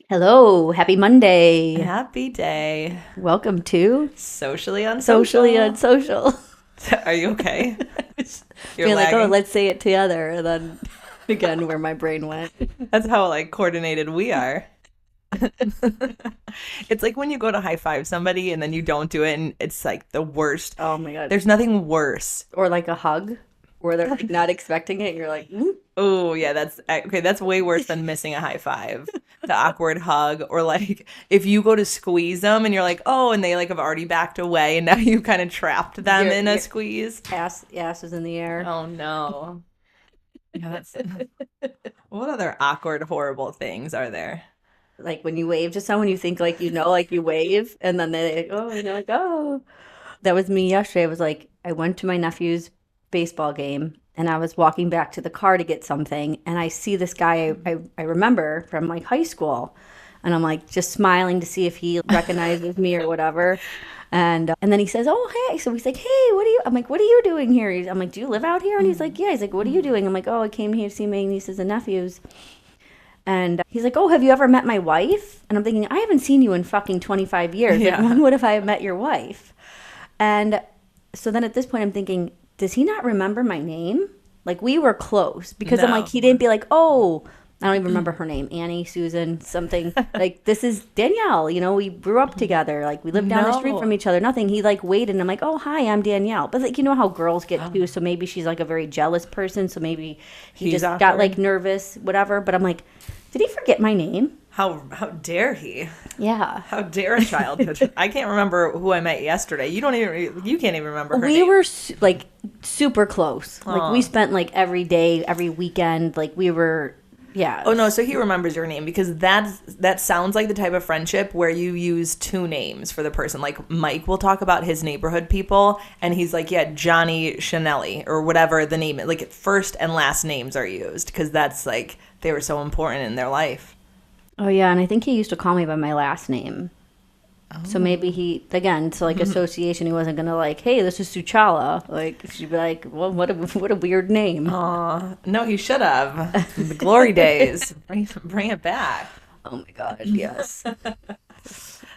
Hello, happy Monday. Happy day. Welcome to Socially Socially unsocial. Unsocial. Are you okay? You're Being like, oh, lagging. let's say it together. And then again, where my brain went. That's how coordinated we are. It's like when you go to high five somebody and then you don't do it and it's like the worst. Oh my God. There's nothing worse. Or like a hug where they're like not expecting it. You're like, Oh, yeah, that's okay. That's way worse than missing a high five. The awkward hug, or like if you go to squeeze them and you're like, oh, and they like have already backed away and now you kind of trapped them in a your squeeze. ass is in the air. Oh no. Yeah, that's what other awkward, horrible things are there? Like when you wave to someone, you think like like you wave, and then they oh, and you're like, oh. That was me yesterday. I was like, I went to my nephew's baseball game and I was walking back to the car to get something, and I see this guy I remember from like high school, and I'm like just smiling to see if he recognizes me or whatever. And then he says, "Oh, hey." So he's like, "Hey, what are you?" I'm like, "What are you doing here?" I'm like, "Do you live out here?" And he's like, "Yeah." He's like, "What are you doing?" I'm like, "Oh, I came here to see my nieces and nephews." And he's like, "Oh, have you ever met my wife?" And I'm thinking, I haven't seen you in fucking 25 years. Like, Yeah. when would have I met your wife? And so then at this point, I'm thinking, does he not remember my name? Like, we were close because I'm like, No. he didn't be like, oh, I don't even remember her name, Annie, Susan, something. Like, this is Danielle. We grew up together. Like, we lived down the street from No. each other. Nothing. He like waited, and I'm like, oh, hi, I'm Danielle. But like, you know how girls get too. So maybe she's like a very jealous person. So maybe he He's just got awkward. like nervous, whatever. But I'm like, did he forget my name? How dare he? Yeah. How dare a child? I can't remember who I met yesterday. You can't even remember her We name. were like super close. Like we Aw. spent like every day, every weekend. Like we were, yeah. Oh no, so he remembers your name because that sounds like the type of friendship where you use two names for the person. Like Mike will talk about his neighborhood people and he's like, yeah, Johnny Chanelli or whatever the name is. Like first and last names are used because that's like they were so important in their life. Oh yeah, and I think he used to call me by my last name. So maybe he again, so like association. He wasn't gonna like, hey, this is Suchala. Like she'd be like, well, what a weird name. Aw, no, he should have. The glory days. Bring it back. Oh my God, yes.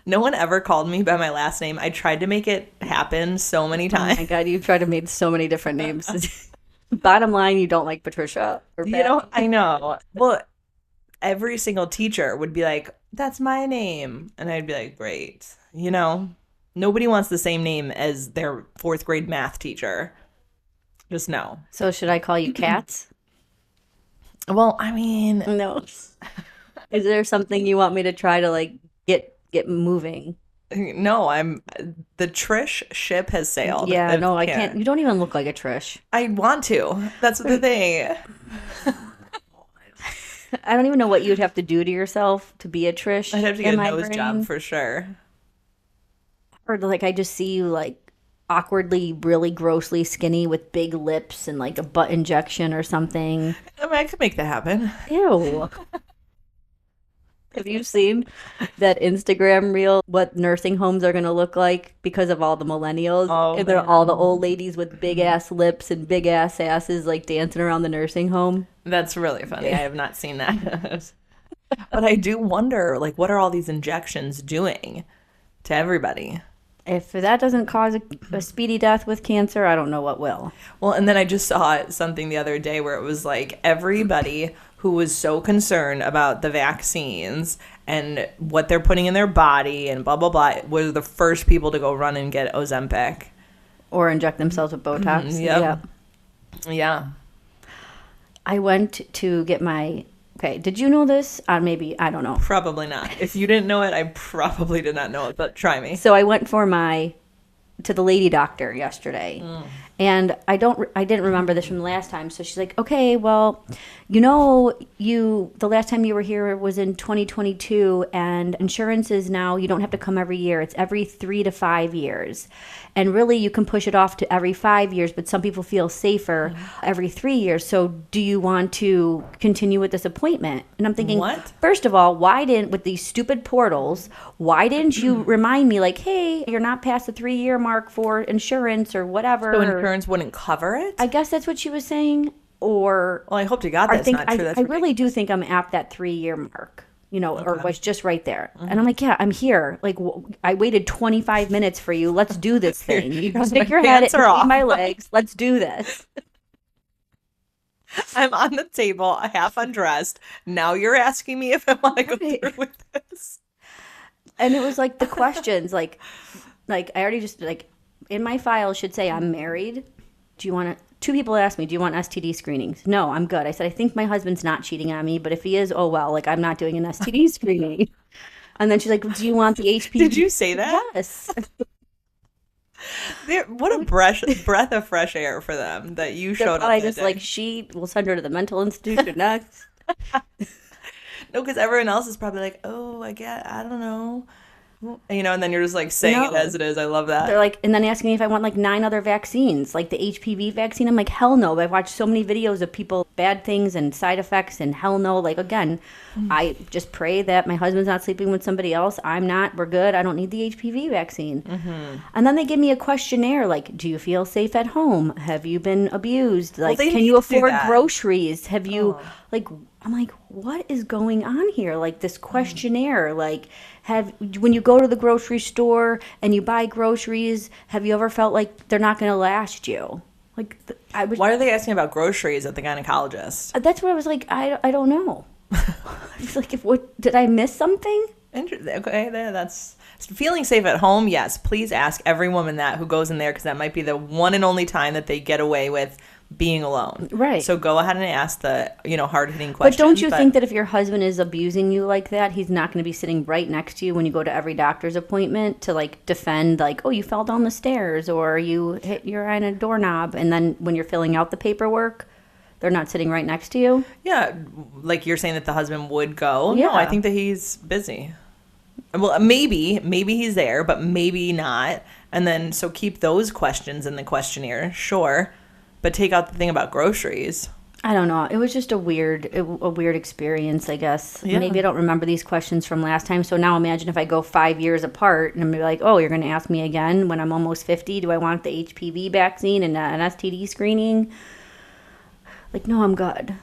No one ever called me by my last name. I tried to make it happen so many Oh my times. God, you've tried to make so many different names. Bottom line, you don't like Patricia or Pat. I know. Well, every single teacher would be like, that's my name. And I'd be like, great. Nobody wants the same name as their fourth grade math teacher. Just no. So should I call you Cats? Well, I mean, No. Is there something you want me to try to like get moving? no, the Trish ship has sailed. Yeah, no, I can't. You don't even look like a Trish. I want to. That's the thing. I don't even know what you'd have to do to yourself to be a Trish I'd have to get in a my nose job brain. for sure. Or like I just see you like awkwardly, really grossly skinny with big lips and like a butt injection or something. I mean, I could make that happen. Ew. Have you seen that Instagram reel, what nursing homes are going to look like because of all the millennials? Oh, And they're man. all the old ladies with big ass lips and big ass asses like dancing around the nursing home. That's really funny. I have not seen that. But I do wonder, like, what are all these injections doing to everybody? If that doesn't cause a speedy death with cancer, I don't know what will. Well, and then I just saw something the other day where it was like everybody who was so concerned about the vaccines and what they're putting in their body and blah, blah, blah, were the first people to go run and get Ozempic. Or inject themselves with Botox. Yep. Yeah. I went to get my. Okay, did you know this? Maybe, I don't know. Probably not. If you didn't know it, I probably did not know it, but try me. So I went to the lady doctor yesterday. And I didn't remember this from last time. So she's like, okay, well, the last time you were here was in 2022, and insurance is now, you don't have to come every year. It's every 3 to 5 years. And really you can push it off to every 5 years, but some people feel safer every 3 years. So do you want to continue with this appointment? And I'm thinking, What? first of all, with these stupid portals, why didn't you remind me like, hey, you're not past the 3-year mark for insurance or whatever? So insurance wouldn't cover it? I guess that's what she was saying. Or Well, I hope to God I that's think not true. That's I really do think I'm at that 3-year mark. or was just right there. And I'm like, yeah, I'm here. Like, I waited 25 minutes for you. Let's do this thing. You can stick your head pants are between off. my legs. Let's do this. I'm on the table, half undressed. Now you're asking me if I want to go through with this. And it was like the questions, like I already just like in my file should say I'm married. Do you want to? Two people asked me, do you want STD screenings? No, I'm good. I said, I think my husband's not cheating on me, but if he is, oh well, like I'm not doing an STD screening. And then she's like, do you want the HPV? Did you say that? Yes. What a breath of fresh air for them that you showed up. I just like, we'll send her to the mental institution next. No, because everyone else is probably like, oh, I don't know. And then you're just like saying it as it is. I love that. They're like, and then asking me if I want like 9 other vaccines, like the HPV vaccine. I'm like, hell no. I've watched so many videos of people, bad things and side effects, and hell no. Like, again, I just pray that my husband's not sleeping with somebody else. I'm not. We're good. I don't need the HPV vaccine. And then they give me a questionnaire like, do you feel safe at home? Have you been abused? Like, can you afford groceries? Have you, like, I'm like, what is going on here? Like this questionnaire, like, when you go to the grocery store and you buy groceries, have you ever felt like they're not going to last you? Like, why are they asking about groceries at the gynecologist? That's what I was like, I don't know. It's like, what did I miss something? Okay, that's feeling safe at home. Yes, please ask every woman that who goes in there, because that might be the one and only time that they get away with being alone. Right. So go ahead and ask the, hard-hitting questions. But don't you think that if your husband is abusing you like that, he's not going to be sitting right next to you when you go to every doctor's appointment to like defend, like, oh, you fell down the stairs or you hit your eye on a doorknob, and then when you're filling out the paperwork, they're not sitting right next to you? Yeah, like you're saying that the husband would go. Yeah. No, I think that he's busy. Well, maybe he's there, but maybe not. And then so keep those questions in the questionnaire, sure. But take out the thing about groceries. I don't know. It was just a weird experience, I guess. Yeah. Maybe I don't remember these questions from last time. So now imagine if I go 5 years apart and I'm like, oh, you're going to ask me again when I'm almost 50. Do I want the HPV vaccine and an STD screening? Like, no, I'm good.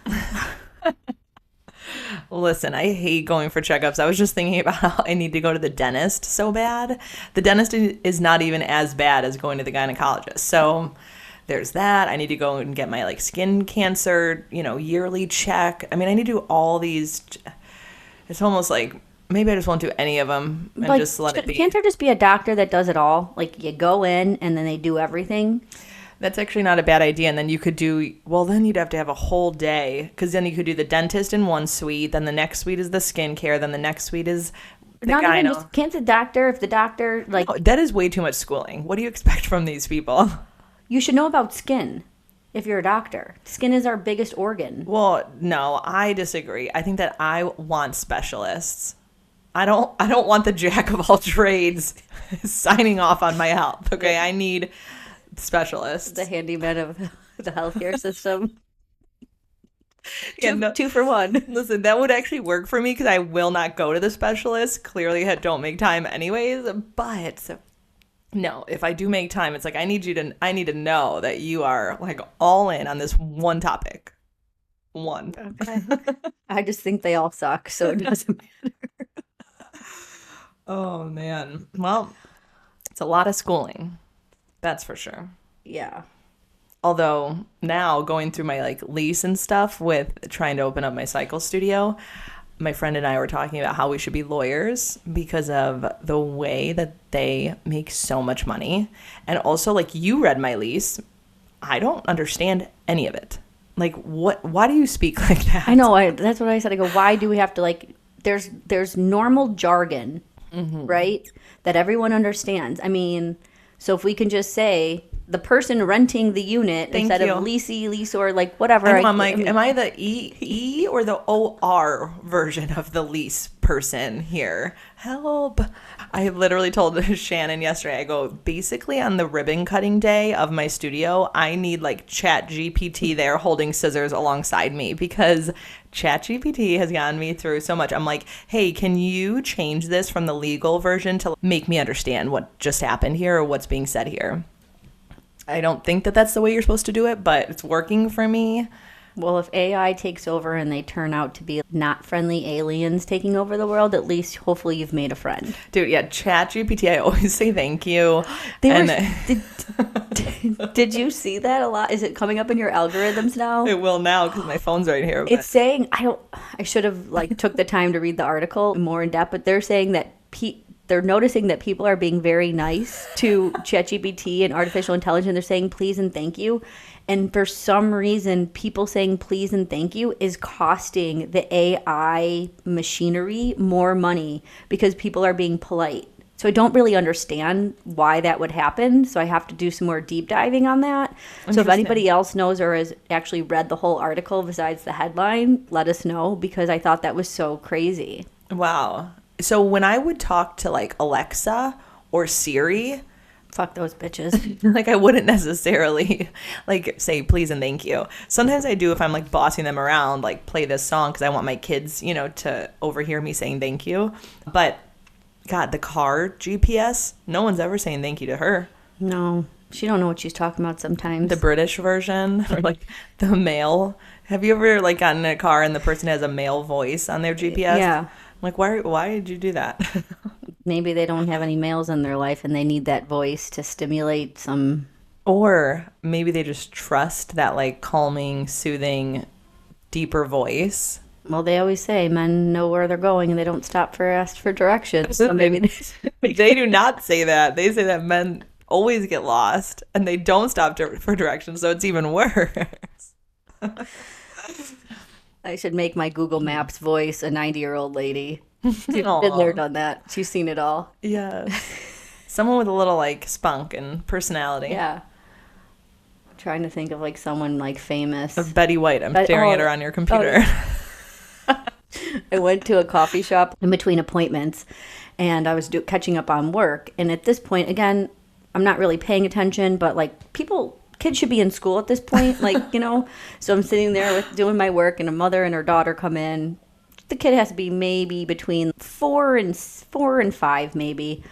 Listen, I hate going for checkups. I was just thinking about how I need to go to the dentist so bad. The dentist is not even as bad as going to the gynecologist. So there's that. I need to go and get my like skin cancer, yearly check. I mean, I need to do all these. It's almost like maybe I just won't do any of them and like, just let it be. Can't there just be a doctor that does it all? Like you go in and then they do everything? That's actually not a bad idea. And then you could then you'd have to have a whole day, because then you could do the dentist in one suite, then the next suite is the skincare, then the next suite is the gyno. Can't the doctor, if the doctor, like... No, that is way too much schooling. What do you expect from these people? You should know about skin if you're a doctor. Skin is our biggest organ. Well, no, I disagree. I think that I want specialists. I don't want the jack of all trades signing off on my health. Okay, I need specialists. The handyman of the healthcare system. Yeah, two for one. Listen, that would actually work for me because I will not go to the specialist. Clearly, I don't make time anyways. But no, if I do make time, it's like I need to know that you are like all in on this one topic. One. Okay. I just think they all suck, so it doesn't matter. Oh man. Well, it's a lot of schooling. That's for sure. Yeah. Although now going through my like lease and stuff with trying to open up my cycle studio, my friend and I were talking about how we should be lawyers because of the way that they make so much money. And also, like, you read my lease. I don't understand any of it. Like, why do you speak like that? I know. That's what I said. I go, why do we have to, like, there's normal jargon, right, that everyone understands. I mean, so if we can just say the person renting the unit instead of lease or like whatever. I'm like, am I the E or the OR version of the lease person here? Help. I literally told Shannon yesterday, I go, basically on the ribbon cutting day of my studio, I need like ChatGPT there holding scissors alongside me because ChatGPT has gotten me through so much. I'm like, hey, can you change this from the legal version to make me understand what just happened here or what's being said here? I don't think that that's the way you're supposed to do it, but it's working for me. Well, if AI takes over and they turn out to be not friendly aliens taking over the world, at least hopefully you've made a friend. Dude, yeah, Chat GPT, I always say thank you. They were. And Did you see that a lot? Is it coming up in your algorithms now? it will now because my phone's right here. But It's saying I should have like took the time to read the article more in depth, but they're saying that they're noticing that people are being very nice to ChatGPT and artificial intelligence. They're saying please and thank you. And for some reason, people saying please and thank you is costing the AI machinery more money because people are being polite. So I don't really understand why that would happen. So I have to do some more deep diving on that. So if anybody else knows or has actually read the whole article besides the headline, let us know because I thought that was so crazy. wow. So when I would talk to like Alexa or Siri, Fuck those bitches. like I wouldn't necessarily like say please and thank you. Sometimes I do if I'm like bossing them around, like play this song because I want my kids, to overhear me saying thank you. But God, the car GPS, no one's ever saying thank you to her. No, she don't know what she's talking about sometimes. The British version or like the male. Have you ever like gotten in a car and the person has a male voice on their GPS? Yeah. I'm like, why did you do that? Maybe they don't have any males in their life and they need that voice to stimulate some. Or maybe they just trust that like calming, soothing, deeper voice. Well, they always say men know where they're going and they don't stop for ask for directions. So maybe They do not say that. They say that men always get lost and they don't stop for directions, so it's even worse. I should make my Google Maps voice a 90-year-old lady. She's been there, done that. She's seen it all. Yeah. Someone with a little like spunk and personality. Yeah. Trying to think of like someone like famous. Of Betty White. I'm staring at her on your computer. I went to a coffee shop in between appointments and I was catching up on work. And at this point, again, I'm not really paying attention, but like kids should be in school at this point, like, So I'm sitting there doing my work and a mother and her daughter come in. The kid has to be maybe between 4 and 5, maybe.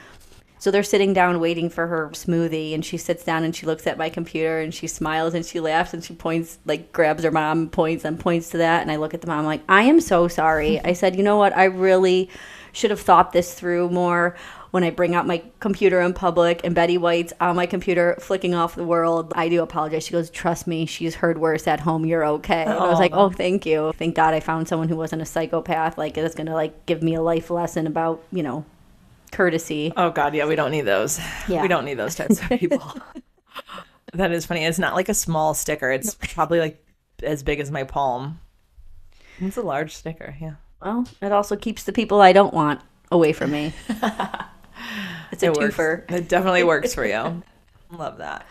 So they're sitting down waiting for her smoothie and she sits down and she looks at my computer and she smiles and she laughs and she points, like grabs her mom and points to that. And I look at the mom like, I am so sorry. I said, you know what? I really should have thought this through more when I bring out my computer in public and Betty White's on my computer flicking off the world. I do apologize. She goes, trust me, she's heard worse at home. You're okay. And I was like, oh, thank you. Thank God I found someone who wasn't a psychopath. Like it's going to like give me a life lesson about, courtesy. Oh God, yeah, we don't need those. Yeah. We don't need those types of people. That is funny. It's not like a small sticker. It's probably like as big as my palm. It's a large sticker, yeah. Well, it also keeps the people I don't want away from me. It's a twofer. It definitely works for you. Love that.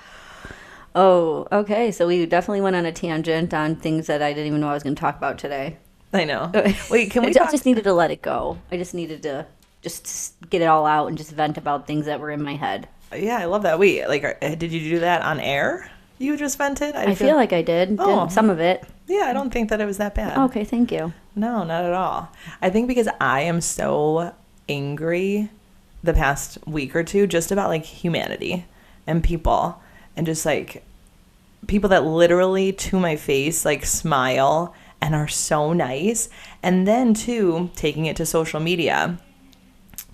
Oh, okay. So we definitely went on a tangent on things that I didn't even know I was going to talk about today. I know. Wait, can we I just needed to let it go. I just needed to just get it all out and just vent about things that were in my head. Yeah, I love that. Wait, like, did you do that on air? You just vented? I feel like I did. Oh. Some of it. Yeah, I don't think that it was that bad. Okay, thank you. No, not at all. I think because I am so angry the past week or two just about like humanity and people and just like people that literally to my face like smile and are so nice. And then too, taking it to social media.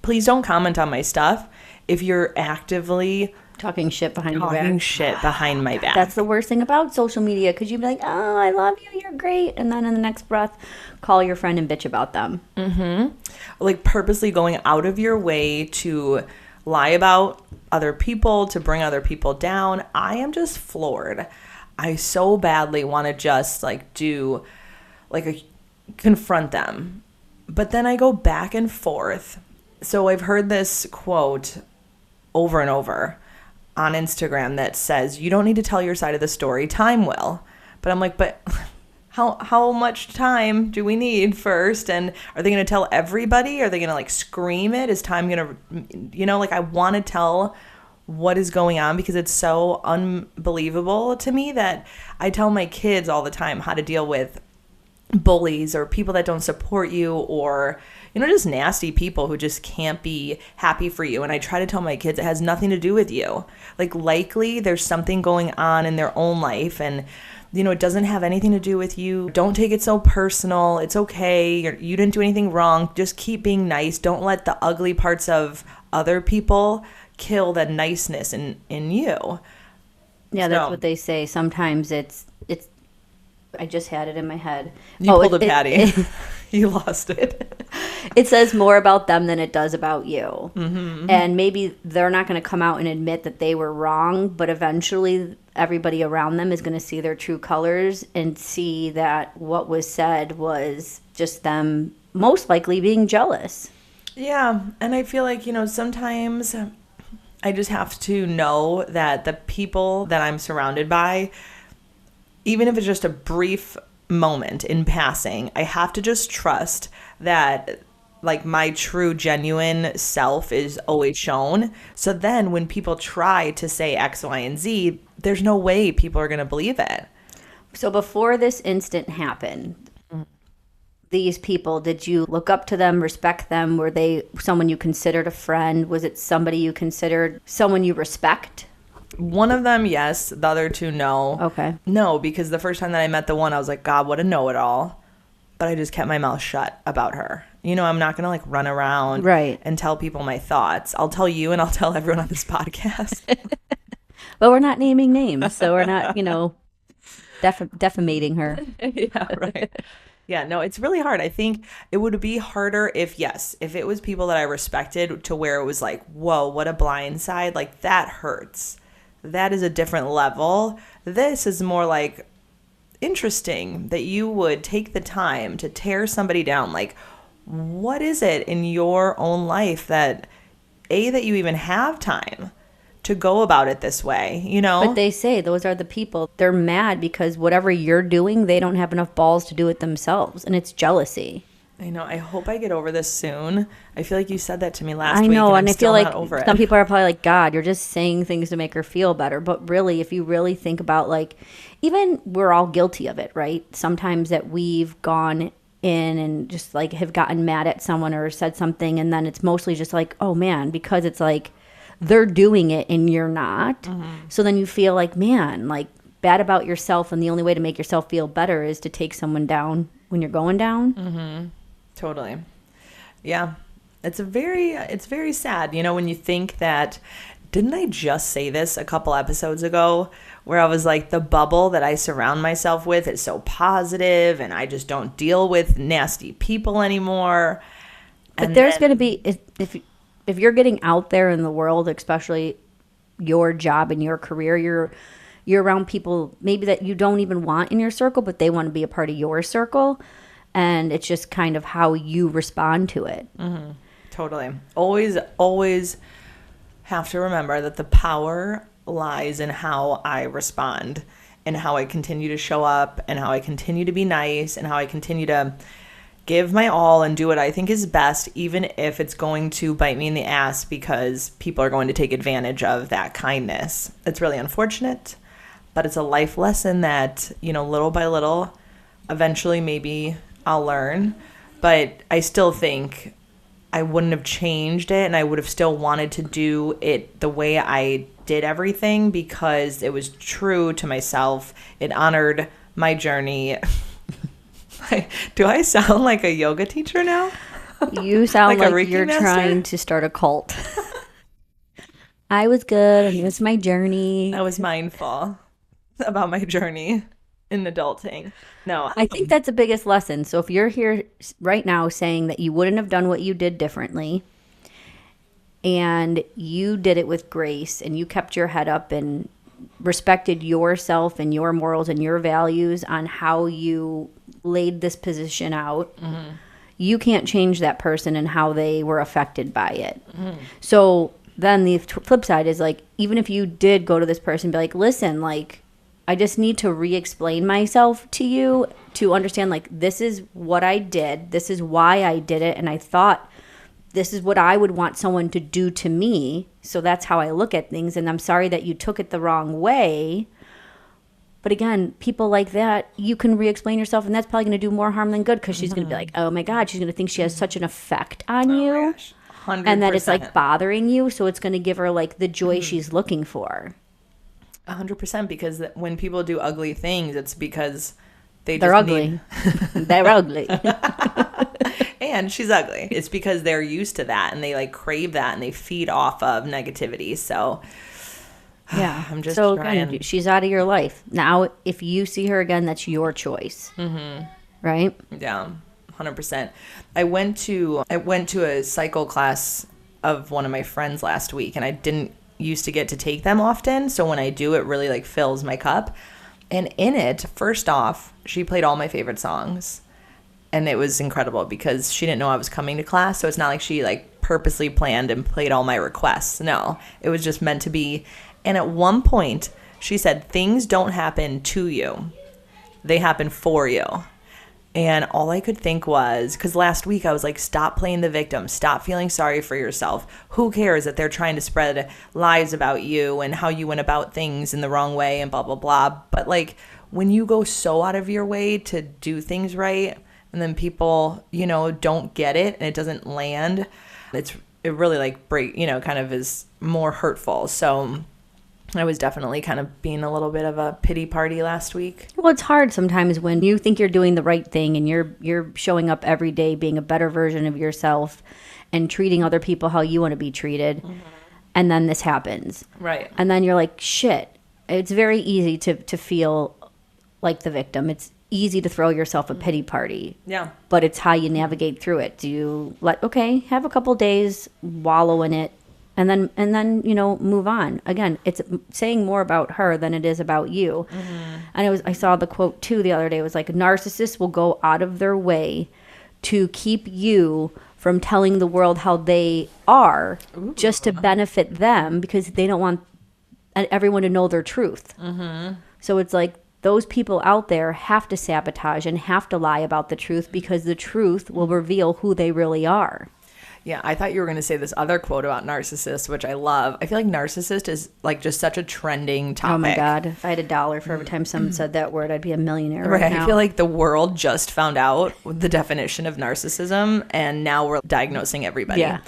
Please don't comment on my stuff if you're actively talking shit behind my back. That's the worst thing about social media because you'd be like, oh, I love you, you're great. And then in the next breath, call your friend and bitch about them. Mm-hmm. Like purposely going out of your way to lie about other people, to bring other people down. I am just floored. I so badly want to just like do like confront them. But then I go back and forth. So I've heard this quote over and over on Instagram that says, you don't need to tell your side of the story, time will. But I'm like, but how much time do we need first? And are they going to tell everybody? Are they going to like scream it? Is time going to, like I want to tell what is going on because it's so unbelievable to me that I tell my kids all the time how to deal with bullies or people that don't support you, or just nasty people who just can't be happy for you. And I try to tell my kids it has nothing to do with you. Like, likely there's something going on in their own life, and it doesn't have anything to do with you. Don't take it so personal. It's okay. You didn't do anything wrong. Just keep being nice. Don't let the ugly parts of other people kill the niceness in you. Yeah, that's what they say. Sometimes it's I just had it in my head. You pulled a Patty. You lost it. It says more about them than it does about you. And maybe they're not going to come out and admit that they were wrong, but eventually everybody around them is going to see their true colors and see that what was said was just them most likely being jealous. Yeah, and I feel like, sometimes I just have to know that the people that I'm surrounded by, even if it's just a brief moment in passing, I have to just trust that, like, my true genuine self is always shown. So then when people try to say X, Y, and Z, there's no way people are going to believe it. So before this incident happened, these people, did you look up to them, respect them? Were they someone you considered a friend? Was it somebody you considered someone you respect? One of them, yes. The other two, no. Okay. No, because the first time that I met the one, I was like, God, what a know-it-all. But I just kept my mouth shut about her. I'm not going to, like, run around and tell people my thoughts. I'll tell you and I'll tell everyone on this podcast. But we're not naming names, so we're not, defamating her. Yeah, right. Yeah, no, it's really hard. I think it would be harder if it was people that I respected, to where it was like, whoa, what a blind side. Like, that hurts. That is a different level. This is more like, interesting that you would take the time to tear somebody down. Like, what is it in your own life that you even have time to go about it this way, But they say those are the people. They're mad because whatever you're doing, they don't have enough balls to do it themselves, and it's jealousy. I know. I hope I get over this soon. I feel like you said that to me last week. I know, and I feel like over some it. people are probably like, God, you're just saying things to make her feel better. But really, if you really think about, like, even we're all guilty of it, right? Sometimes that we've gone in and just, like, have gotten mad at someone or said something, and then it's mostly just like, oh man, because it's like they're doing it and you're not. So then you feel like, man, like, bad about yourself, and the only way to make yourself feel better is to take someone down when you're going down. Totally. Yeah. It's very sad, when you think that, didn't I just say this a couple episodes ago, where I was like, the bubble that I surround myself with is so positive and I just don't deal with nasty people anymore. But there's going to be, if you're getting out there in the world, especially your job and your career, you're around people maybe that you don't even want in your circle, but they want to be a part of your circle. And it's just kind of how you respond to it. Totally. Always have to remember that the power lies in how I respond and how I continue to show up and how I continue to be nice and how I continue to give my all and do what I think is best, even if it's going to bite me in the ass because people are going to take advantage of that kindness. It's really unfortunate, but it's a life lesson that, little by little, eventually maybe I'll learn. But I still think I wouldn't have changed it, and I would have still wanted to do it the way I did everything because it was true to myself. It honored my journey. Do I sound like a yoga teacher now? You sound like like you're trying to start a cult. I was good, and it was my journey. I was mindful about my journey in adulting. No, I think that's the biggest lesson. So if you're here right now saying that you wouldn't have done what you did differently, and you did it with grace, and you kept your head up and respected yourself and your morals and your values on how you laid this position out, you can't change that person and how they were affected by it. So then the flip side is, like, even if you did go to this person and be like, listen, like, I just need to re-explain myself to you to understand, like, this is what I did. This is why I did it. And I thought this is what I would want someone to do to me. So that's how I look at things. And I'm sorry that you took it the wrong way. But again, people like that, you can re-explain yourself, and that's probably going to do more harm than good because she's going to be like, oh my God, she's going to think she has such an effect on Oh my you, gosh. and that it's like 100%. bothering you. So it's going to give her like the joy she's looking for. 100%, because when people do ugly things, it's because they They're just need. ugly. They're ugly. And she's ugly. It's because they're used to that and they like crave that and they feed off of negativity. So Yeah. I'm just so trying. again, she's out of your life. Now, if you see her again, that's your choice. Mm-hmm. Right? Yeah, 100%. I went to a cycle class of one of my friends last week, and I didn't used to get to take them often. So when I do, it really like fills my cup. And in it, first off, she played all my favorite songs. And it was incredible because she didn't know I was coming to class. So it's not like she like purposely planned and played all my requests. No, it was just meant to be. And at one point, she said, things don't happen to you. They happen for you. And all I could think was, because last week I was like, stop playing the victim. Stop feeling sorry for yourself. Who cares that they're trying to spread lies about you and how you went about things in the wrong way and blah, blah, blah. But like when you go so out of your way to do things right and then people, don't get it and it doesn't land, it really like kind of is more hurtful. So I was definitely kind of being a little bit of a pity party last week. Well, it's hard sometimes when you think you're doing the right thing and you're showing up every day being a better version of yourself and treating other people how you want to be treated. Mm-hmm. And then this happens. Right. And then you're like, shit. It's very easy to feel like the victim. It's easy to throw yourself a pity party. Yeah. But it's how you navigate through it. Do you have a couple days, wallow in it, and then move on. Again, it's saying more about her than it is about you. Mm-hmm. And I saw the quote too the other day. It was like, narcissists will go out of their way to keep you from telling the world how they are. Ooh. Just to benefit them because they don't want everyone to know their truth. Mm-hmm. So it's like those people out there have to sabotage and have to lie about the truth because the truth will reveal who they really are. Yeah, I thought you were going to say this other quote about narcissist, which I love. I feel like narcissist is like just such a trending topic. Oh my God. If I had $1 for every time someone said that word, I'd be a millionaire right now. I feel like the world just found out the definition of narcissism and now we're diagnosing everybody. Yeah.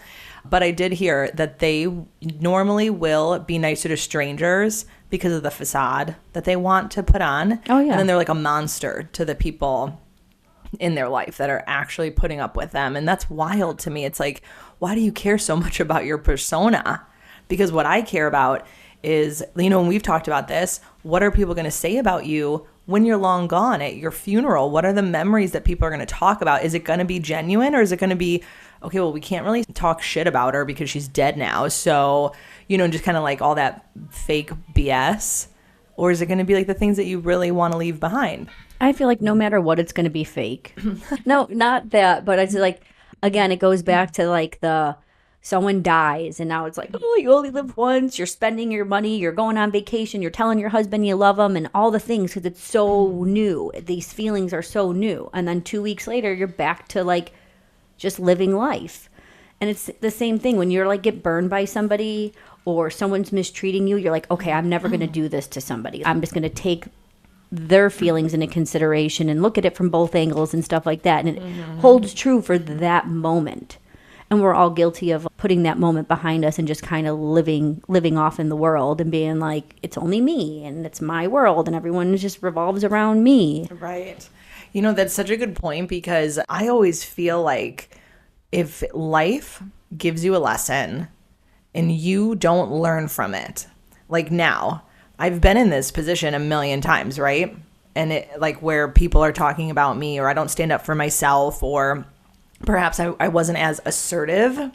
But I did hear that they normally will be nicer to strangers because of the facade that they want to put on. Oh, yeah. And then they're like a monster to the people in their life that are actually putting up with them. And that's wild to me. It's like, why do you care so much about your persona? Because what I care about is, and we've talked about this, what are people going to say about you when you're long gone at your funeral? What are the memories that people are going to talk about? Is it going to be genuine or is it going to be, okay, well, we can't really talk shit about her because she's dead now. So, just kind of like all that fake BS. Or is it going to be like the things that you really want to leave behind? I feel like no matter what, it's going to be fake. No, not that, but it's like, again, it goes back to like someone dies and now it's like, oh, you only live once. You're spending your money. You're going on vacation. You're telling your husband you love him and all the things because it's so new. These feelings are so new. And then 2 weeks later, you're back to like just living life. And it's the same thing when you're like get burned by somebody or someone's mistreating you. You're like, okay, I'm never going to do this to somebody. I'm just going to take their feelings into consideration and look at it from both angles and stuff like that. And it holds true for that moment. And we're all guilty of putting that moment behind us and just kind of living off in the world and being like, it's only me and it's my world and everyone just revolves around me. Right. That's such a good point because I always feel like if life gives you a lesson and you don't learn from it, like now, I've been in this position a million times, right? And it like where people are talking about me or I don't stand up for myself or perhaps I wasn't as assertive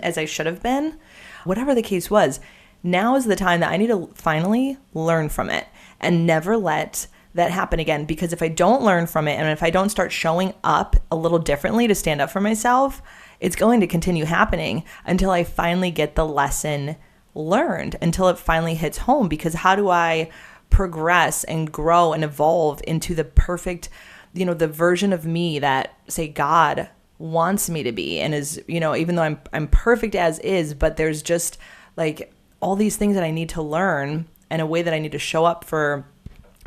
as I should have been. Whatever the case was, now is the time that I need to finally learn from it and never let that happen again. Because if I don't learn from it and if I don't start showing up a little differently to stand up for myself, it's going to continue happening until I finally get the lesson learned, until it finally hits home. Because how do I progress and grow and evolve into the perfect, the version of me that, say, God wants me to be and is, even though I'm perfect as is, but there's just like all these things that I need to learn and a way that I need to show up for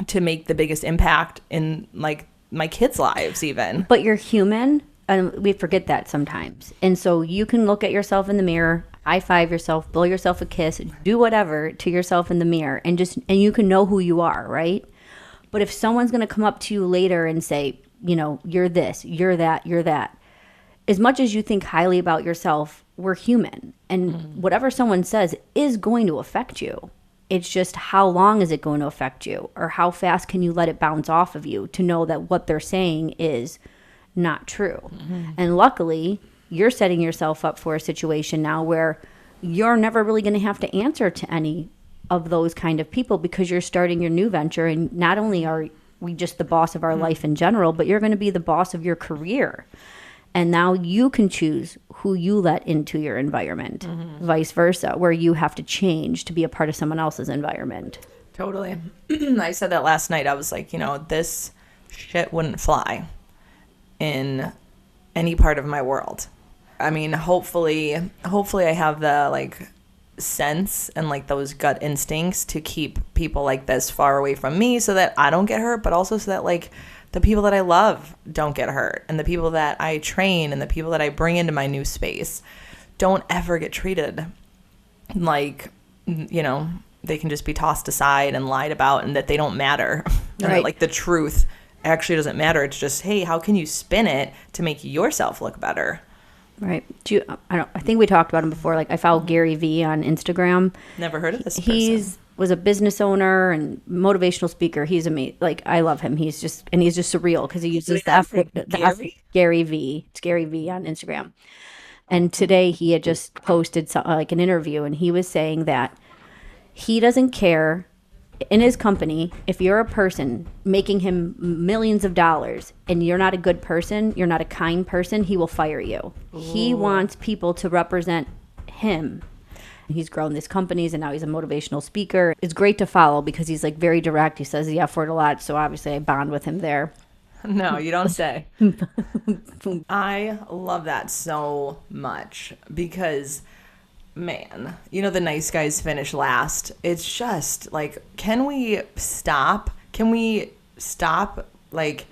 to make the biggest impact in like my kids' lives even. But you're human, and we forget that sometimes. And so you can look at yourself in the mirror, high five yourself, blow yourself a kiss, do whatever to yourself in the mirror, and you can know who you are, right? But if someone's going to come up to you later and say, you know, you're this, you're that, you're that, as much as you think highly about yourself, we're human. And whatever someone says is going to affect you. It's just how long is it going to affect you, or how fast can you let it bounce off of you to know that what they're saying is not true. And luckily, you're setting yourself up for a situation now where you're never really going to have to answer to any of those kind of people, because you're starting your new venture, and not only are we just the boss of our life in general, but you're going to be the boss of your career. And now you can choose who you let into your environment, vice versa, where you have to change to be a part of someone else's environment. Totally. I said that last night. I was like, you know, this shit wouldn't fly in any part of my world. I mean, hopefully I have the like sense and like those gut instincts to keep people like this far away from me so that I don't get hurt, but also so that like the people that I love don't get hurt, and the people that I train and the people that I bring into my new space don't ever get treated like, you know, they can just be tossed aside and lied about, and that they don't matter. And that, like, the truth actually doesn't matter. It's just, hey, how can you spin it to make yourself look better? Right. I think we talked about him before. Like, I follow Gary Vee on Instagram. Never heard of this person. Was a business owner and motivational speaker. He's amazing. Like, I love him. He's just surreal because he uses Gary Vee. It's Gary Vee on Instagram. And today he had just posted like an interview, and he was saying that he doesn't care in his company if you're a person making him millions of dollars and you're not a good person, you're not a kind person, he will fire you. Ooh. He wants people to represent him. He's grown these companies, and now he's a motivational speaker. It's great to follow because he's like very direct. He says the F word a lot, so obviously I bond with him there. No, you don't say. I love that so much because, man, you know, the nice guys finish last. It's just like, can we stop? Can we stop like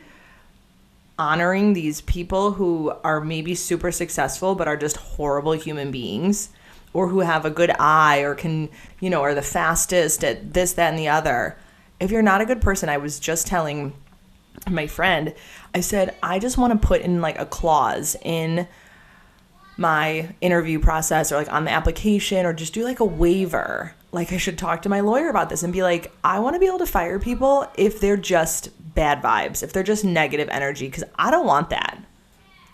honoring these people who are maybe super successful but are just horrible human beings? Or who have a good eye, or can, you know, are the fastest at this, that, and the other. If you're not a good person, I was just telling my friend, I said, I just want to put in like a clause in my interview process, or like on the application, or just do like a waiver. Like, I should talk to my lawyer about this and be like, I want to be able to fire people if they're just bad vibes, if they're just negative energy, because I don't want that.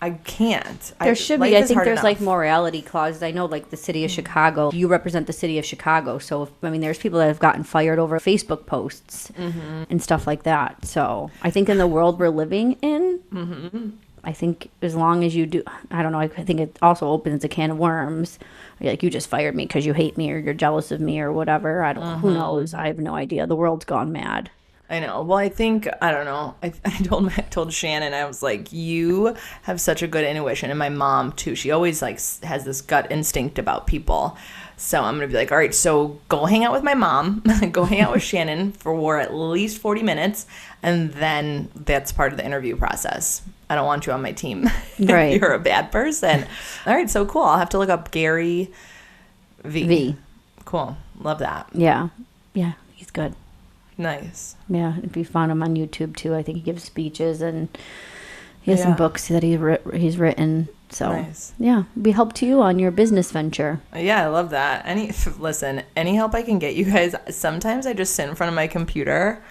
I can't. There should be. I think there's like morality clauses. I know, like the city of Chicago, you represent the city of Chicago. So, there's people that have gotten fired over Facebook posts and stuff like that. So I think in the world we're living in, I think as long as you do, I don't know, I think it also opens a can of worms. Like, you just fired me because you hate me or you're jealous of me or whatever. I don't know. Who knows? I have no idea. The world's gone mad. I know. Well, I think, I don't know. I told Shannon, I was like, you have such a good intuition. And my mom, too. She always, like, has this gut instinct about people. So I'm going to be like, all right, so go hang out with my mom. Go hang out with Shannon for at least 40 minutes. And then that's part of the interview process. I don't want you on my team. Right. If you're a bad person. All right, so cool. I'll have to look up Gary V. Cool. Love that. Yeah. Yeah, he's good. Nice. Yeah, if you found him on YouTube too, I think he gives speeches, and he has some books that he's written. So nice. Yeah, be help to you on your business venture. Yeah, I love that. Any help I can get you guys. Sometimes I just sit in front of my computer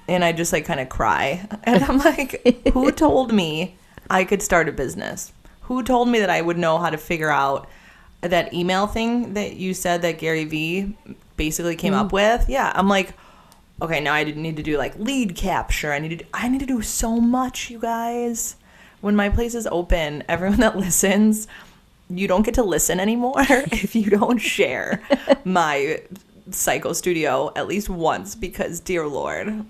and I just like kind of cry, and I'm like, who told me I could start a business? Who told me that I would know how to figure out that email thing that you said that Gary Vee basically came up with? Yeah, I'm like, okay, now I need to do like lead capture. I need to do so much, you guys. When my place is open, everyone that listens, you don't get to listen anymore if you don't share my psycho studio at least once, because dear Lord,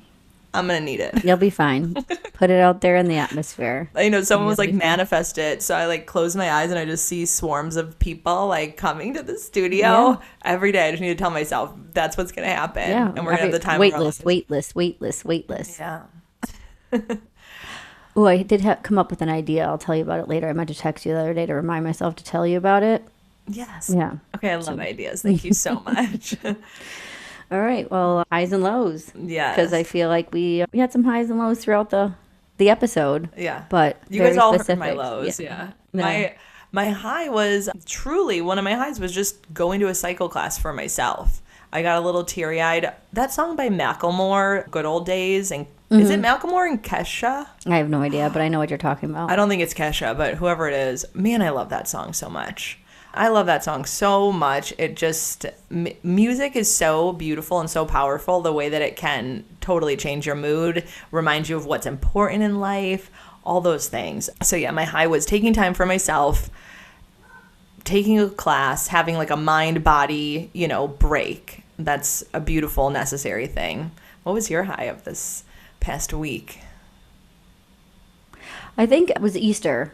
I'm going to need it. You'll be fine. Put it out there in the atmosphere. I know someone was You'll like, be fine. manifest it. So I like close my eyes and I just see swarms of people like coming to the studio Yeah. every day. I just need to tell myself that's what's going to happen. Yeah. And we're going to have the time of our waitlist, lives. waitlist. Yeah. Oh, I did come up with an idea. I'll tell you about it later. I meant to text you the other day to remind myself to tell you about it. Yes. Yeah. Okay. I love ideas. Thank you so much. All right. Well, highs and lows. Yes. Because I feel like we had some highs and lows throughout the episode. Yeah. But You very guys all heard specific. my lows. Yeah. Yeah. My high was truly one of my highs was just going to a cycle class for myself. I got a little teary eyed. That song by Macklemore, Good Old Days, and is it Macklemore and Kesha? I have no idea, but I know what you're talking about. I don't think it's Kesha, but whoever it is, man, I love that song so much. I love that song so much. It just, music is so beautiful and so powerful, the way that it can totally change your mood, remind you of what's important in life, all those things. So yeah, my high was taking time for myself, taking a class, having like a mind body, break. That's a beautiful, necessary thing. What was your high of this past week? I think it was Easter.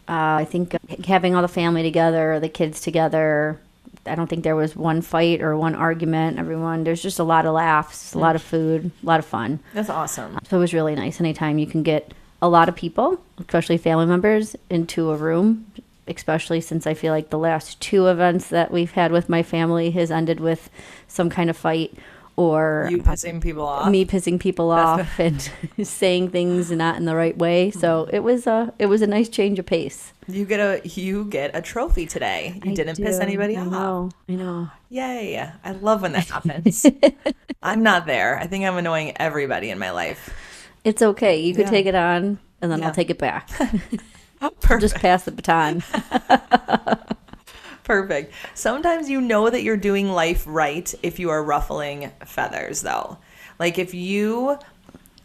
I think having all the family together, the kids together. I don't think there was one fight or one argument. There's just a lot of laughs, a lot of food, a lot of fun. That's awesome. So it was really nice. Anytime you can get a lot of people, especially family members, into a room, especially since I feel like the last two events that we've had with my family has ended with some kind of fight or You pissing people off? me pissing people off and saying things not in the right way. So it was a nice change of pace. You get a trophy today. You didn't piss anybody off. I know. Yay. I love when that happens. I'm not there. I think I'm annoying everybody in my life. It's okay. You could Yeah. take it on, and then Yeah. I'll take it back. Perfect. Just pass the baton. Perfect. Sometimes you know that you're doing life right if you are ruffling feathers, though. Like if you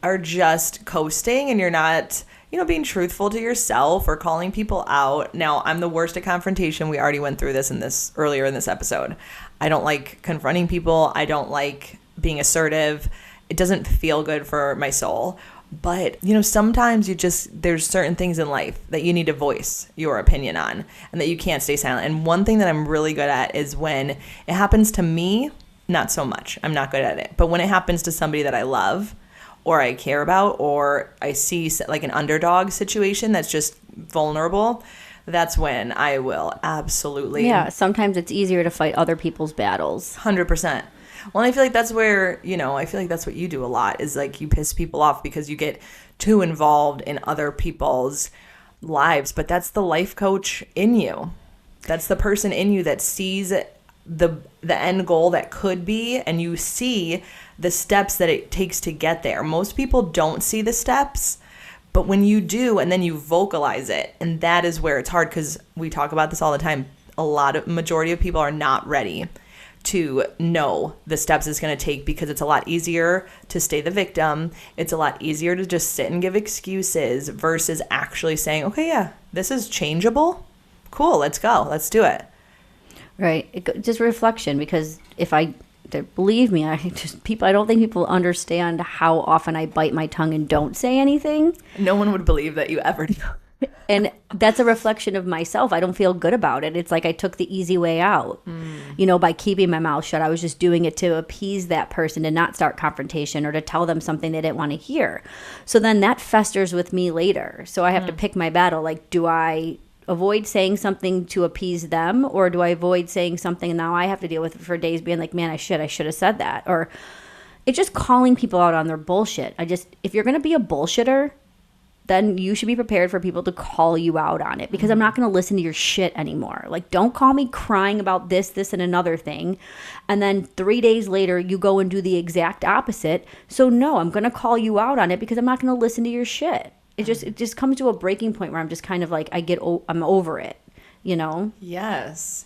are just coasting and you're not, being truthful to yourself or calling people out. Now, I'm the worst at confrontation. We already went through this earlier in this episode. I don't like confronting people. I don't like being assertive. It doesn't feel good for my soul. But, sometimes there's certain things in life that you need to voice your opinion on and that you can't stay silent. And one thing that I'm really good at is when it happens to me, not so much. I'm not good at it. But when it happens to somebody that I love or I care about or I see like an underdog situation that's just vulnerable, that's when I will absolutely. Yeah, sometimes it's easier to fight other people's battles. 100%. Well, I feel like that's where, I feel like that's what you do a lot is like you piss people off because you get too involved in other people's lives. But that's the life coach in you. That's the person in you that sees the end goal that could be, and you see the steps that it takes to get there. Most people don't see the steps, but when you do, and then you vocalize it, and that is where it's hard because we talk about this all the time. Majority of people are not ready to know the steps it's going to take because it's a lot easier to stay the victim. It's a lot easier to just sit and give excuses versus actually saying, okay, yeah, this is changeable. Cool, let's go. Let's do it. Right. Just reflection, because believe me, I don't think people understand how often I bite my tongue and don't say anything. No one would believe that you ever do. And that's a reflection of myself. I don't feel good about it. It's like I took the easy way out, by keeping my mouth shut. I was just doing it to appease that person, to not start confrontation or to tell them something they didn't want to hear. So then that festers with me later. So I have to pick my battle. Like, do I avoid saying something to appease them, or do I avoid saying something and now I have to deal with it for days being like, man, I should have said that? Or it's just calling people out on their bullshit. If you're going to be a bullshitter, then you should be prepared for people to call you out on it, because I'm not going to listen to your shit anymore. Like, don't call me crying about this, and another thing. And then 3 days later, you go and do the exact opposite. So no, I'm going to call you out on it because I'm not going to listen to your shit. It just comes to a breaking point where I'm just kind of like, I'm over it, Yes.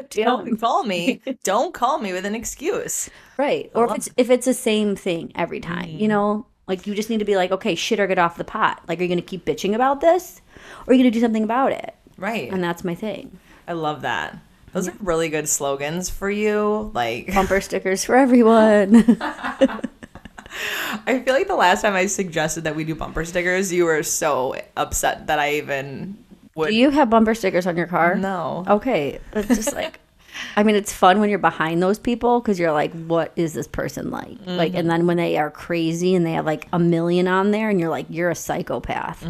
Don't call me. Don't call me with an excuse. Right. Or if it's the same thing every time, like you just need to be like, okay, shit, or get off the pot. Like, are you going to keep bitching about this, or are you going to do something about it? Right. And that's my thing. I love that. Those are really good slogans for you. Like, Bumper stickers for everyone. I feel like the last time I suggested that we do bumper stickers, you were so upset that I even would. Do you have bumper stickers on your car? No. Okay. It's just like, I mean, it's fun when you're behind those people because you're like, what is this person like? Like, and then when they are crazy and they have like a million on there and you're like, you're a psychopath. I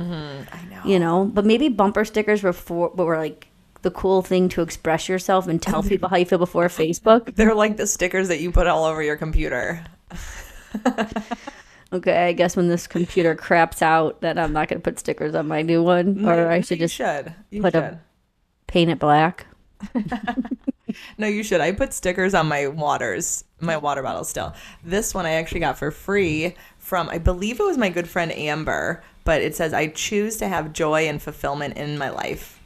know. You know? But maybe bumper stickers were like the cool thing to express yourself and tell people how you feel before Facebook. They're like the stickers that you put all over your computer. Okay, I guess when this computer craps out, then I'm not going to put stickers on my new one, or I should just paint it black. No, you should. I put stickers on my water bottle still. This one I actually got for free from, I believe it was my good friend Amber, but it says, I choose to have joy and fulfillment in my life.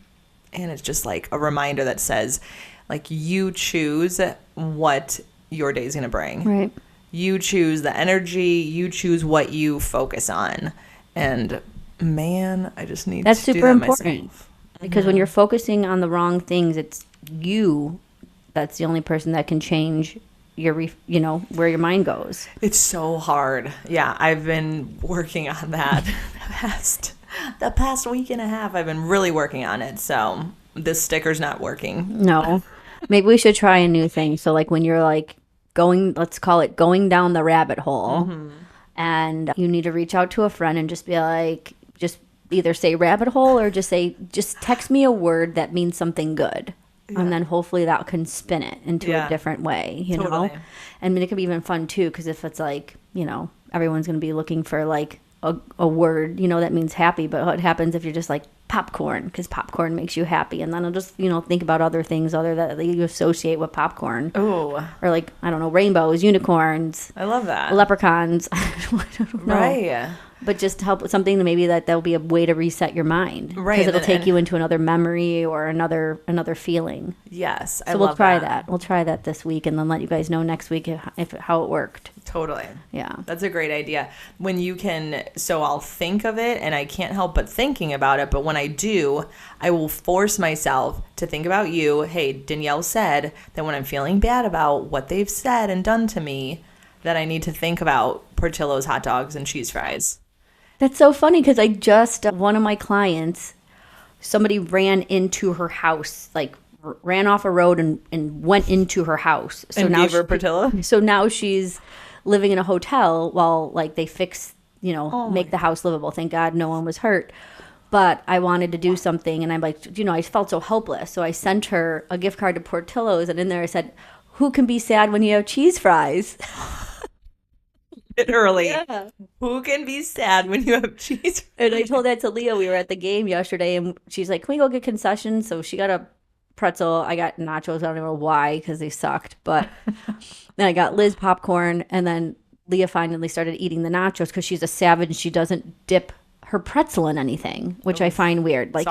And it's just like a reminder that says, like, you choose what your day's going to bring. Right. You choose the energy. You choose what you focus on. And man, I just need That's to do super that important. myself. Because when you're focusing on the wrong things, it's you that's the only person that can change where your mind goes. It's so hard. Yeah, I've been working on that the past week and a half. I've been really working on it. So this sticker's not working. No. Maybe we should try a new thing. So like when you're like let's call it going down the rabbit hole, and you need to reach out to a friend and just be like, just either say rabbit hole or just text me a word that means something good. Yeah. And then hopefully that can spin it into a different way, you know? I mean, it could be even fun too, because if it's like, everyone's going to be looking for like a word, that means happy. But what happens if you're just like popcorn, because popcorn makes you happy, and then I'll just think about other things that you associate with popcorn. Oh, or like, I don't know, rainbows, unicorns, I love that, leprechauns. I don't know. Right. But just help with something that maybe that'll be a way to reset your mind, right? Because it'll take you into another memory or another feeling. Yes, so we'll try that. We'll try that this week, and then let you guys know next week how it worked. Totally. Yeah, that's a great idea. When you can, so I'll think of it, and I can't help but thinking about it. But when I do, I will force myself to think about you. Hey, Danielle said that when I'm feeling bad about what they've said and done to me, that I need to think about Portillo's hot dogs and cheese fries. That's so funny because I just, one of my clients, somebody ran into her house, like ran off a road and went into her house. So and now gave her Portillo? So now she's living in a hotel while like they fix, make the house livable. Thank God no one was hurt. But I wanted to do something, and I'm like, I felt so helpless. So I sent her a gift card to Portillo's, and in there I said, who can be sad when you have cheese fries? Literally. Yeah. Who can be sad when you have cheese? And I told that to Leah. We were at the game yesterday, and she's like, can we go get concessions? So she got a pretzel. I got nachos. I don't know why, because they sucked. But then I got Liz popcorn, and then Leah finally started eating the nachos because she's a savage. She doesn't dip her pretzel in anything, which I find weird. Like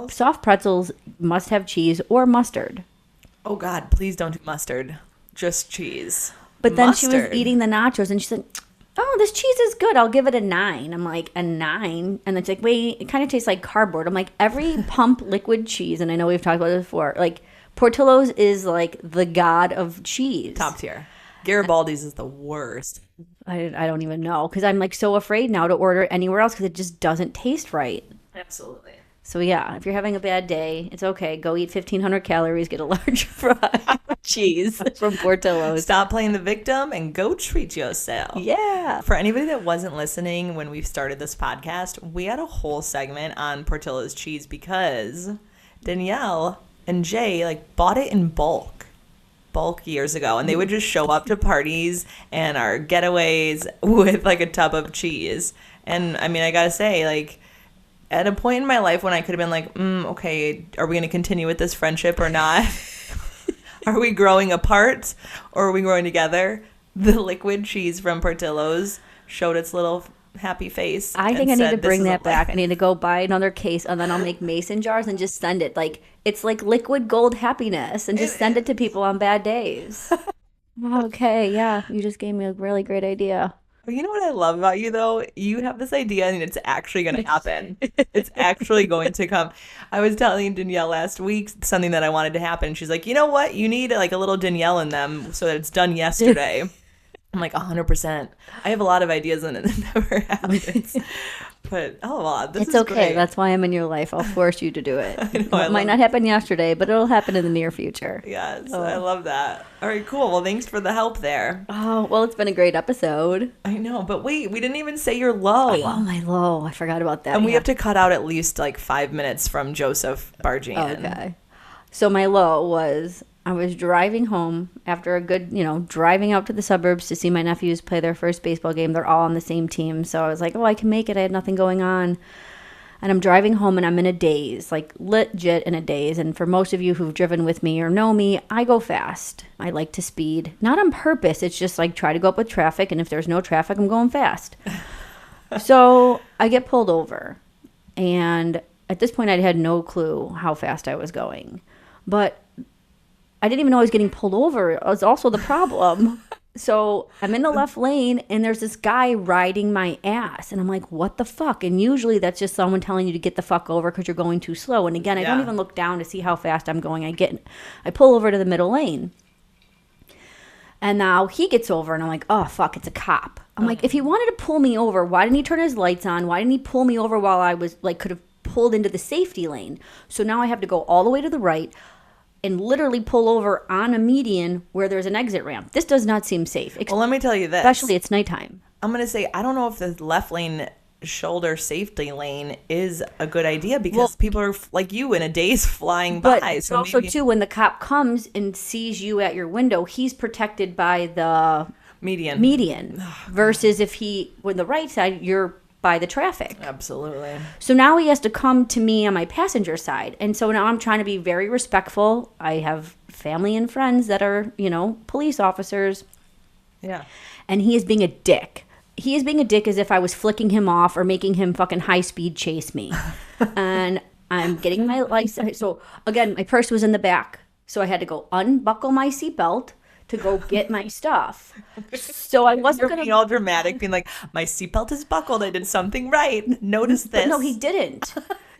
soft pretzels must have cheese or mustard. Oh, God, please don't do mustard. Just cheese. But then she was eating the nachos, and she said, oh, this cheese is good. I'll give it a 9. I'm like, a 9? And then she's like, wait, it kind of tastes like cardboard. I'm like, every pump liquid cheese, and I know we've talked about this before, like Portillo's is like the god of cheese. Top tier. Garibaldi's is the worst. I don't even know, because I'm like so afraid now to order anywhere else because it just doesn't taste right. Absolutely. So yeah, if you're having a bad day, it's okay. Go eat 1,500 calories, get a large fry of cheese from Portillo's. Stop playing the victim and go treat yourself. Yeah. For anybody that wasn't listening when we started this podcast, we had a whole segment on Portillo's cheese because Danielle and Jay bought it in bulk years ago, and they would just show up to parties and our getaways with a tub of cheese. And I mean, I gotta say, at a point in my life when I could have been like, okay, are we going to continue with this friendship or not? Are we growing apart or are we growing together? The liquid cheese from Portillo's showed its little happy face. I think I need to bring that back. I need to go buy another case, and then I'll make mason jars and just send it. It's like liquid gold happiness, and just send it to people on bad days. Okay, yeah, you just gave me a really great idea. You know what I love about you though? You have this idea and it's actually going to happen. It's actually going to come. I was telling Danielle last week something that I wanted to happen. She's like, you know what? You need like a little Danielle in them so that it's done yesterday. I'm like 100%. I have a lot of ideas and it never happens. But oh, wow, this It's is okay. great. That's why I'm in your life. I'll force you to do it. I know, I It might love not happen yesterday, but it'll happen in the near future. Yes, Oh. I love that. All right, cool. Well, thanks for the help there. Oh, well, it's been a great episode. I know, but wait, we didn't even say your low. Oh, my low. I forgot about that. And we Yeah. have to cut out at least like 5 minutes from Joseph barging in. Okay. So my low was I was driving home after a good, driving out to the suburbs to see my nephews play their first baseball game. They're all on the same team. So I was like, oh, I can make it. I had nothing going on. And I'm driving home and I'm in a daze, like legit in a daze. And for most of you who've driven with me or know me, I go fast. I like to speed, not on purpose. It's just like try to go up with traffic. And if there's no traffic, I'm going fast. So I get pulled over. And at this point, I had no clue how fast I was going. But I didn't even know I was getting pulled over. It was also the problem. So I'm in the left lane and there's this guy riding my ass. And I'm like, what the fuck? And usually that's just someone telling you to get the fuck over because you're going too slow. And again, I don't Yeah. even look down to see how fast I'm going. I pull over to the middle lane. And now he gets over and I'm like, oh, fuck, it's a cop. I'm like, if he wanted to pull me over, why didn't he turn his lights on? Why didn't he pull me over while I was like, could have pulled into the safety lane? So now I have to go all the way to the right and literally pull over on a median where there's an exit ramp. This does not seem safe, Well, let me tell you this. especially it's nighttime. I'm going to say, I don't know if the left lane shoulder safety lane is a good idea because people are like you in a daze flying But by. So also, maybe too, when the cop comes and sees you at your window, he's protected by the median. versus if when the right side, you're by the traffic. Absolutely. So now he has to come to me on my passenger side. And so now I'm trying to be very respectful. I have family and friends that are, police officers. Yeah. And he is being a dick. He is being a dick as if I was flicking him off or making him fucking high speed chase me. And I'm getting my license. So again, my purse was in the back. So I had to go unbuckle my seatbelt to go get my stuff. So I wasn't You're going being to. all dramatic, being like, my seatbelt is buckled. I did something right. Notice this. But no, he didn't.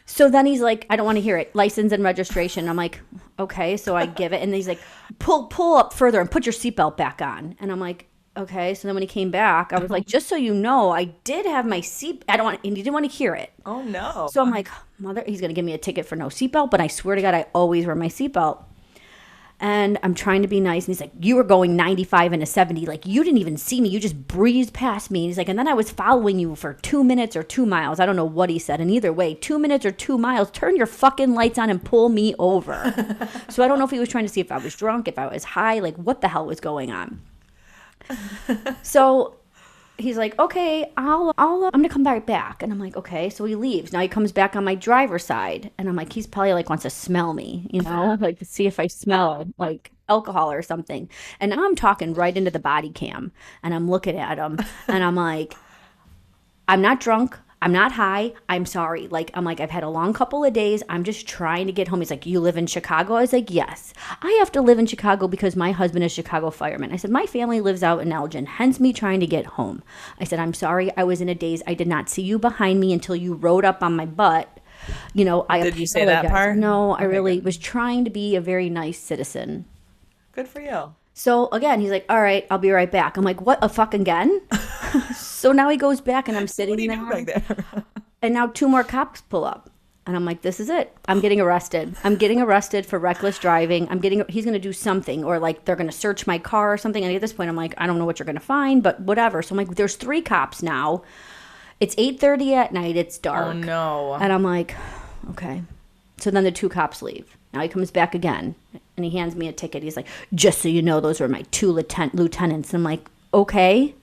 So then he's like, I don't want to hear it. License and registration. I'm like, okay. So I give it. And he's like, pull up further and put your seatbelt back on. And I'm like, okay. So then when he came back, I was like, just so you know, I did have my seat. And he didn't want to hear it. Oh, no. So I'm like, he's going to give me a ticket for no seatbelt. But I swear to God, I always wear my seatbelt. And I'm trying to be nice. And he's like, you were going 95 and a 70. Like, you didn't even see me. You just breezed past me. And he's like, and then I was following you for 2 minutes or 2 miles. I don't know what he said. And either way, 2 minutes or 2 miles, turn your fucking lights on and pull me over. So I don't know if he was trying to see if I was drunk, if I was high, like what the hell was going on. So he's like, okay, I'm gonna come back. And I'm like, okay. So he leaves. Now he comes back on my driver's side. And I'm like, he's probably like wants to smell me, like to see if I smell like alcohol or something. And now I'm talking right into the body cam and I'm looking at him and I'm like, I'm not drunk. I'm not high. I'm sorry. I'm like, I've had a long couple of days. I'm just trying to get home. He's like, you live in Chicago? I was like, yes. I have to live in Chicago because my husband is a Chicago fireman. I said, my family lives out in Elgin, hence me trying to get home. I said, I'm sorry. I was in a daze. I did not see you behind me until you rode up on my butt. Did you say that part? No, I Okay, really good. was trying to be a very nice citizen. Good for you. So again, he's like, all right, I'll be right back. I'm like, what, a fuck again? So now he goes back and I'm sitting What are you there. doing back there? And now 2 more cops pull up. And I'm like, this is it. I'm getting arrested. I'm getting arrested for reckless driving. He's going to do something or like they're going to search my car or something. And at this point, I'm like, I don't know what you're going to find, but whatever. So I'm like, there's 3 cops now. It's 8:30 at night. It's dark. Oh, no. And I'm like, okay. So then the 2 cops leave. Now he comes back again and he hands me a ticket. He's like, just so you know, those were my 2 lieutenants. And I'm like, okay.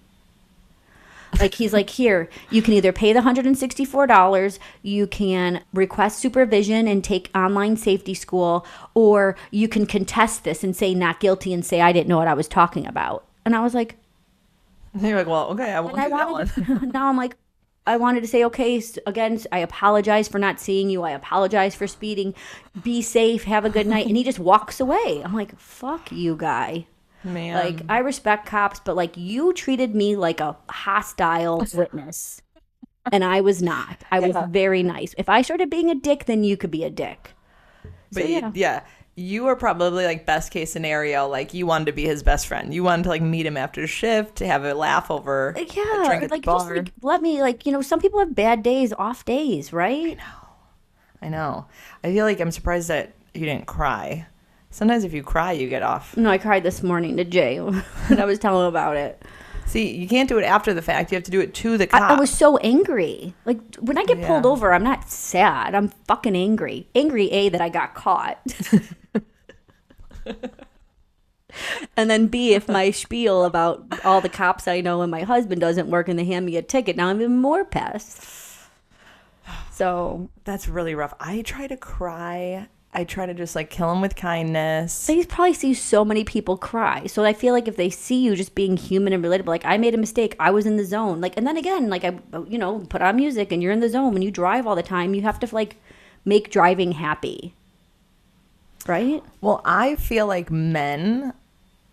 Like, he's like, here, you can either pay the $164, you can request supervision and take online safety school, or you can contest this and say not guilty and say I didn't know what I was talking about. And I was like, And you're like, well, okay, I won't do that one. now I'm like, I wanted to say, okay, again, I apologize for not seeing you. I apologize for speeding. Be safe. Have a good night. And he just walks away. I'm like, fuck you, guy. Man. Like, I respect cops, but like, you treated me like a hostile witness. And I was not. I was very nice. If I started being a dick, then you could be a dick. But So, yeah. yeah, you were probably like best case scenario. Like you wanted to be his best friend. You wanted to like meet him after shift to have a laugh over a Yeah, drink or at like the just bar. like let me like some people have bad days, off days, right? I know. I feel like I'm surprised that you didn't cry. Sometimes if you cry, you get off. No, I cried this morning to Jay and I was telling him about it. See, you can't do it after the fact. You have to do it to the I cop. was so angry. Like when I get pulled Yeah. over, I'm not sad. I'm fucking angry. Angry A that I got caught. And then B, if my spiel about all the cops I know and my husband doesn't work and they hand me a ticket, now I'm even more pissed. So That's really rough. I try to cry. I try to just like kill him with kindness. they probably see so many people cry. So I feel like if they see you just being human and relatable, like I made a mistake, I was in the zone. Like, and then again, like I, put on music and you're in the zone. When you drive all the time, you have to like make driving happy. Right? Well, I feel like men,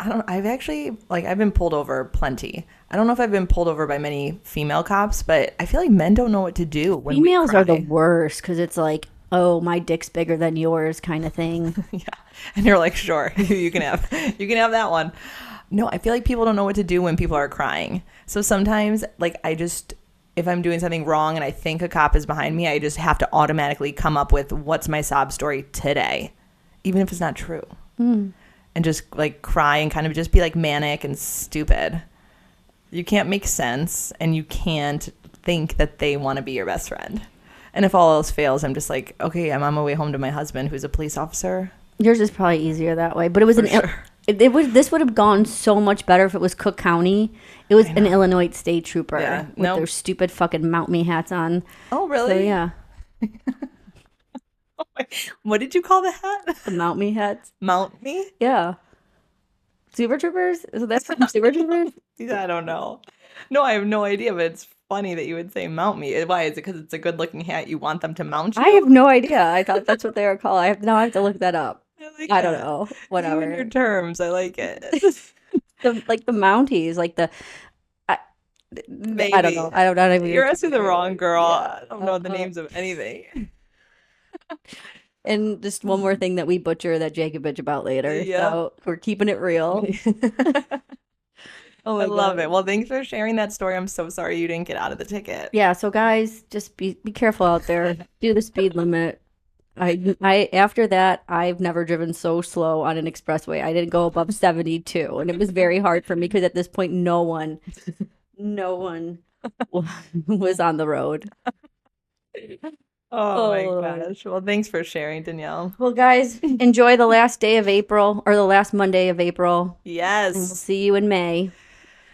I've actually, like, I've been pulled over plenty. I don't know if I've been pulled over by many female cops, but I feel like men don't know what to do when Females we are the cry. worst because it's like, oh, my dick's bigger than yours kind of thing. Yeah. And you're like, sure, you can have that one. No, I feel like people don't know what to do when people are crying. So sometimes, like, if I'm doing something wrong and I think a cop is behind me, I just have to automatically come up with what's my sob story today, even if it's not true. And just like cry and kind of just be like manic and stupid. You can't make sense and you can't think that they want to be your best friend. And if all else fails, I'm just like, okay, I'm on my way home to my husband who's a police officer. Yours is probably easier that way, but it was For sure. This would have gone so much better if it was Cook County. It was an Illinois state trooper Yeah. with Nope. their stupid fucking Mount Me hats on. Oh, really? So yeah, What did you call the hat? the Mount Me hats. Mount me? Yeah, Super Troopers. Is that from Super Troopers? I don't know. No, I have no idea, but it's funny that you would say mount me. Why? Is it because it's a good looking hat? You want them to mount you? I have no idea. I thought that's what they were called. I have to look that up. like I don't it. know. You Whatever. and your terms. I like it. The Mounties, like the. I, Maybe. I don't know. I don't know. You're asking the wrong girl. Yeah. I don't know the names of anything. And just one more thing that we butcher that Jake could bitch about later. Yeah. So we're keeping it real. Oh my I love God. it. Well, thanks for sharing that story. I'm so sorry you didn't get out of the ticket. Yeah, so guys, just be careful out there. Do the speed limit. I After that, I've never driven so slow on an expressway. I didn't go above 72, and it was very hard for me because at this point no one was on the road. Oh my Oh. gosh. Well, thanks for sharing, Danielle. Well, guys, enjoy the last day of April or the last Monday of April. And we'll Yes. see you in May.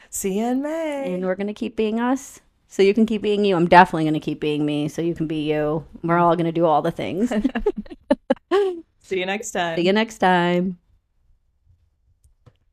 See you in May. And we're going to keep being us. So you can keep being you. I'm definitely going to keep being me. So you can be you. We're all going to do all the things. See you next time. See you next time.